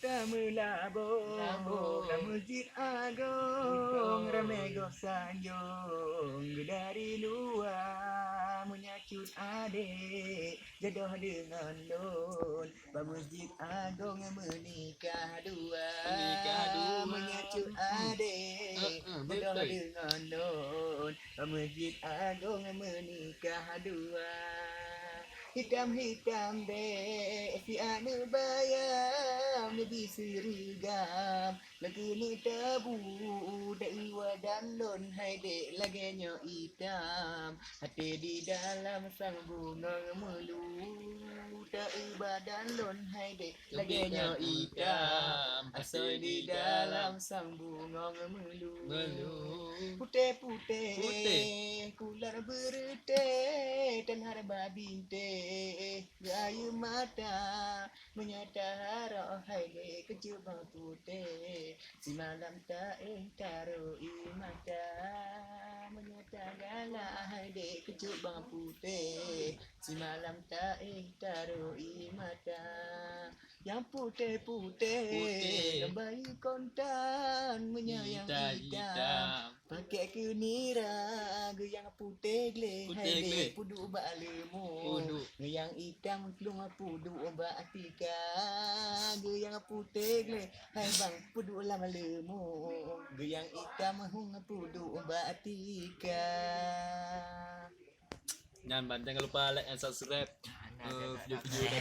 kita melabung ke Masjid Agung, ramai gosanyong dari luar menyachut adik jodoh dengan lon. Masjid Agung menikah dua, menyachut adik jodoh dengan lon. Masjid Agung menikah dua. Hitam-hitam dek si anu bayam lebih serigam lagi ni tabu dek wadan lon hai dek laganya hitam hati di dalam sang bunga melu tak badan lon hai dek laganya hitam asal di dalam sang bunga melu putih-putih kular berete dan harba binte gaya mata menyata harap hai kejubang putih si malam tak taruh mata menyata galak hai kejubang putih si malam tak taruh mata yang putih-putih bayi kontan menyayang hitam pakai kenira yang putih gleh hai pudu ba lemu yang hitam kelung pudu ba atika yang putih gleh hai bang pudu lama lemu yang hitam hung pudu ba atika. Jangan lupa like and subscribe video-video dari